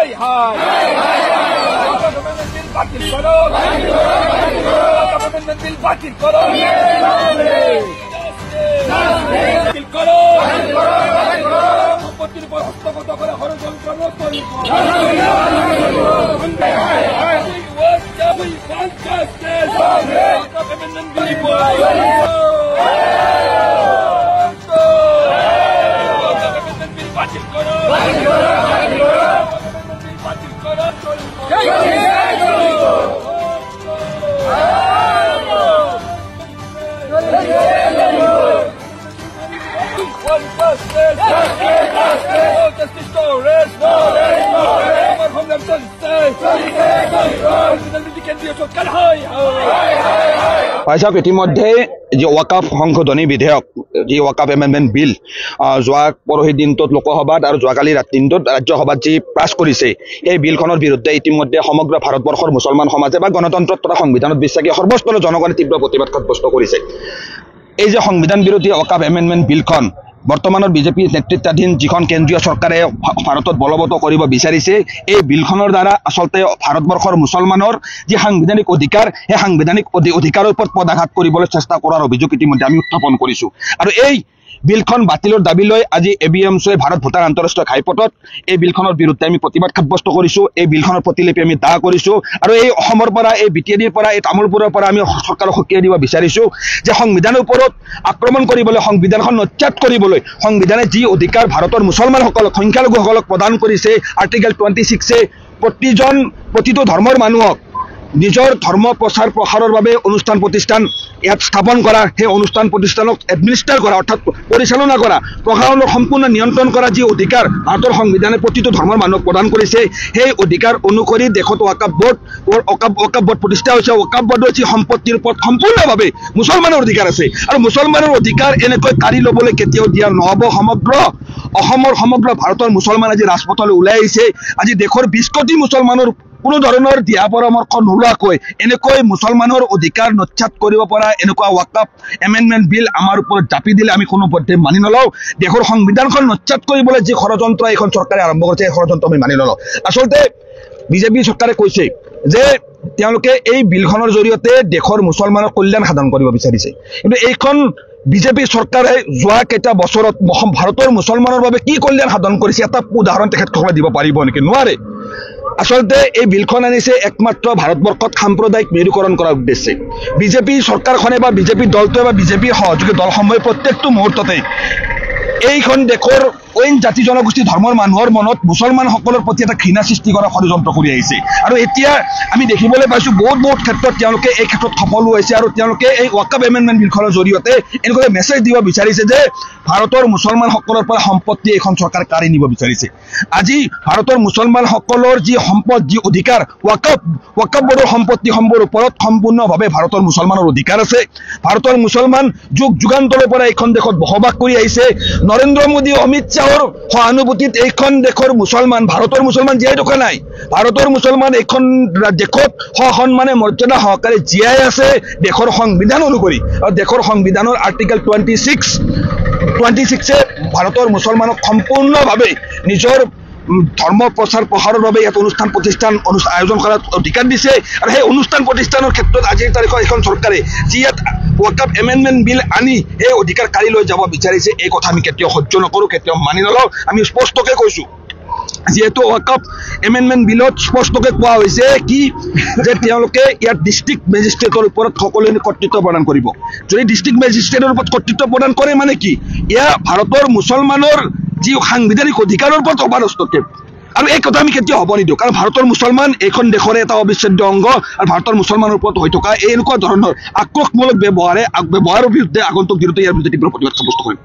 হাই হাই বাতিল করো বিল বাতিল করো বাতিল করো সম্পত্তির উপর হস্তগত করে ষড়যন্ত্র বাতিল করো ভাই সাহেব ইতিমধ্যে যে ওয়াকাফ সংশোধনী বিধেয়ক যি ওয়াকাফ এমেন্ডমেন্ট বিল যোৱা পৰহি দিনটোত লোকসভাত আৰু যোৱাকালি দিনটোত ৰাজ্যসভাত যি পাছ কৰিছে এই বিলখনৰ বিৰুদ্ধে ইতিমধ্যে সমগ্ৰ ভাৰতবৰ্ষৰ মুছলমান সমাজে বা গণতন্ত্ৰত তথা সংবিধানত বিশ্বাসী সৰ্বস্তৰৰ জনগণে তীব্ৰ প্ৰতিবাদ সাব্যস্ত কৰিছে। এই যে সংবিধান বিৰোধী ওয়াকাফ এমেন্ডমেন্ট বিলখন বৰ্তমানৰ বিজেপি নেতৃত্বাধীন যিখন কেন্দ্ৰীয় চৰকাৰে ভাৰতত বলবৎ কৰিব বিচাৰিছে এই বিলখনৰ দ্বাৰা আচলতে ভাৰতবৰ্ষৰ মুছলমানৰ যি সাংবিধানিক অধিকাৰ সেই সাংবিধানিক অধিকাৰৰ ওপৰত পদাঘাত কৰিবলৈ চেষ্টা কৰাৰ অভিযোগ ইতিমধ্যে আমি উত্থাপন কৰিছোঁ। আৰু এই বিলখন বাতিলৰ দাবী লৈ আজি এবিএমচিয়ে ভাৰত ভূটান আন্তঃৰাষ্ট্ৰীয় ঘাইপথত এই বিলখনৰ বিৰুদ্ধে আমি প্ৰতিবাদ সাব্যস্ত কৰিছোঁ। এই বিলখনৰ প্ৰতিলিপি আমি দাহ কৰিছোঁ আৰু এই অসমৰ পৰা এই বিটিএডিৰ পৰা এই তামোলপুৰৰ পৰা আমি চৰকাৰক সকীয়াই দিব বিচাৰিছোঁ যে সংবিধানৰ ওপৰত আক্ৰমণ কৰিবলৈ সংবিধানখন নচ্যাত কৰিবলৈ সংবিধানে যি অধিকাৰ ভাৰতৰ মুছলমানসকলক সংখ্যালঘুসকলক প্ৰদান কৰিছে আৰ্টিকেল 26 প্ৰতিটো ধৰ্মৰ মানুহক নিজৰ ধৰ্ম প্ৰচাৰ প্ৰসাৰৰ বাবে অনুষ্ঠান প্ৰতিষ্ঠান ইয়াত স্থাপন কৰা সেই অনুষ্ঠান প্ৰতিষ্ঠানক এডমিনিষ্টাৰ কৰা অৰ্থাৎ পৰিচালনা কৰা প্ৰশাসনৰ সম্পূৰ্ণ নিয়ন্ত্ৰণ কৰা যি অধিকাৰ ভাৰতৰ সংবিধানে প্ৰতিটো ধৰ্মৰ মানুহক প্ৰদান কৰিছে সেই অধিকাৰ অনুসৰি দেশত ওয়াকাফ বোৰ্ড প্ৰতিষ্ঠা হৈছে। ওয়াকাফ বোৰ্ডৰ যি সম্পত্তিৰ ওপৰত সম্পূৰ্ণভাৱে মুছলমানৰ অধিকাৰ আছে আৰু মুছলমানৰ অধিকাৰ এনেকৈ কাঢ়ি ল'বলৈ কেতিয়াও দিয়া নহ'ব। সমগ্ৰ ভাৰতৰ মুছলমান আজি ৰাজপথলৈ ওলাই আহিছে। আজি দেশৰ 20 কোটি মুছলমানৰ কোনো ধৰণৰ দিহা পৰামৰ্শ নোলোৱাকৈ এনেকৈ মুছলমানৰ অধিকাৰ নচ্যাত কৰিব পৰা এনেকুৱা ওয়াকাফ এমেন্ডমেন্ট বিল আমাৰ ওপৰত জাপি দিলে আমি কোনো পধ্যে মানি নলওঁ। দেশৰ সংবিধানখন নচ্যাত কৰিবলৈ যি ষড়যন্ত্ৰ এইখন চৰকাৰে আৰম্ভ কৰিছে এই ষড়যন্ত্ৰ আমি মানি নলওঁ। আচলতে বিজেপি চৰকাৰে কৈছে যে তেওঁলোকে এই বিলখনৰ জৰিয়তে দেশৰ মুছলমানৰ কল্যাণ সাধন কৰিব বিচাৰিছে, কিন্তু এইখন বিজেপি চৰকাৰে যোৱা কেইটা বছৰত ভাৰতৰ মুছলমানৰ বাবে কি কল্যাণ সাধন কৰিছে এটা উদাহৰণ তেখেতসকলে দিব পাৰিব নেকি? নোৱাৰে। আচলতে এই বিলখন আনিছে একমাত্ৰ ভাৰতবৰ্ষত সাম্প্ৰদায়িক মেৰুকৰণ কৰাৰ উদ্দেশ্যে। বিজেপি চৰকাৰখনে বা বিজেপি দলটোৱে বা বিজেপিৰ সহযোগী দলসমূহে প্ৰত্যেকটো মুহূৰ্ততে এইখন দেশৰ অইন জাতি জনগোষ্ঠী ধৰ্মৰ মানুহৰ মনত মুছলমানসকলৰ প্ৰতি এটা ঘৃণা সৃষ্টি কৰা ষড়যন্ত্ৰ কৰি আহিছে। আৰু এতিয়া আমি দেখিবলৈ পাইছোঁ বহুত ক্ষেত্ৰত তেওঁলোকে এই ক্ষেত্ৰত সফলো হৈছে আৰু তেওঁলোকে এই ওয়াকাফ এমেন্ডমেন্ট বিলখনৰ জৰিয়তে এনেকৈ মেছেজ দিব বিচাৰিছে যে ভাৰতৰ মুছলমানসকলৰ পৰা সম্পত্তি এইখন চৰকাৰে কাঢ়ি নিব বিচাৰিছে। আজি ভাৰতৰ মুছলমানসকলৰ যি সম্পদ যি অধিকাৰ ওয়াকাফ বোৰ্ডৰ সম্পত্তিসমূহৰ ওপৰত সম্পূৰ্ণভাৱে ভাৰতৰ মুছলমানৰ অধিকাৰ আছে। ভাৰতৰ মুছলমান যুগান্তৰৰ পৰা এইখন দেশত বসবাস কৰি আহিছে। নৰেন্দ্ৰ মোদী অমিত শ্বাহৰ সহানুভূতিত এইখন দেশৰ মুছলমান ভাৰতৰ মুছলমান জীয়াই থকা নাই। ভাৰতৰ মুছলমান এইখন দেশত সসন্মানে মৰ্যাদা সহকাৰে জীয়াই আছে দেশৰ সংবিধান অনুসৰি। আৰু দেশৰ সংবিধানৰ আৰ্টিকেল 26 ভাৰতৰ মুছলমানক সম্পূৰ্ণভাৱে নিজৰ ধৰ্ম প্ৰচাৰ প্ৰসাৰৰ বাবে ইয়াত অনুষ্ঠান প্ৰতিষ্ঠান আয়োজন কৰাৰ অধিকাৰ দিছে। আৰু সেই অনুষ্ঠান প্ৰতিষ্ঠানৰ ক্ষেত্ৰত আজিৰ তাৰিখত এখন চৰকাৰে যি ইয়াত ওয়াকাফ এমেন্ডমেন্ট বিল আনি এই অধিকাৰ কাঢ়ি লৈ যাব বিচাৰিছে এই কথা আমি কেতিয়াও সহ্য নকৰোঁ, কেতিয়াও মানি নলওঁ। আমি স্পষ্টকৈ কৈছোঁ যিহেতু ওয়াকাফ এমেন্ডমেন্ট বিলত স্পষ্টকৈ কোৱা হৈছে কি যে তেওঁলোকে ইয়াত ডিষ্ট্ৰিক্ট মেজিষ্ট্ৰেটৰ ওপৰত সকলোৱে কৰ্তৃত্ব প্ৰদান কৰিব। যদি ডিষ্ট্ৰিক্ট মেজিষ্ট্ৰেটৰ ওপৰত কৰ্তৃত্ব প্ৰদান কৰে মানে কি এয়া ভাৰতৰ মুছলমানৰ যি সাংবিধানিক অধিকাৰৰ ওপৰত অবাধ হস্তক্ষেপ। আৰু এই কথা আমি কেতিয়াও হ'ব নিদিওঁ, কাৰণ ভাৰতৰ মুছলমান এইখন দেশৰে এটা অবিচ্ছেদ্য অংগ আৰু ভাৰতৰ মুছলমানৰ ওপৰত হৈ থকা এনেকুৱা ধৰণৰ আক্ৰোশমূলক ব্যৱহাৰৰ বিৰুদ্ধে আগন্তুক দিনতে ইয়াৰ বিৰুদ্ধে তীব্ৰ প্ৰতিবাদ সাব্যস্ত কৰিম।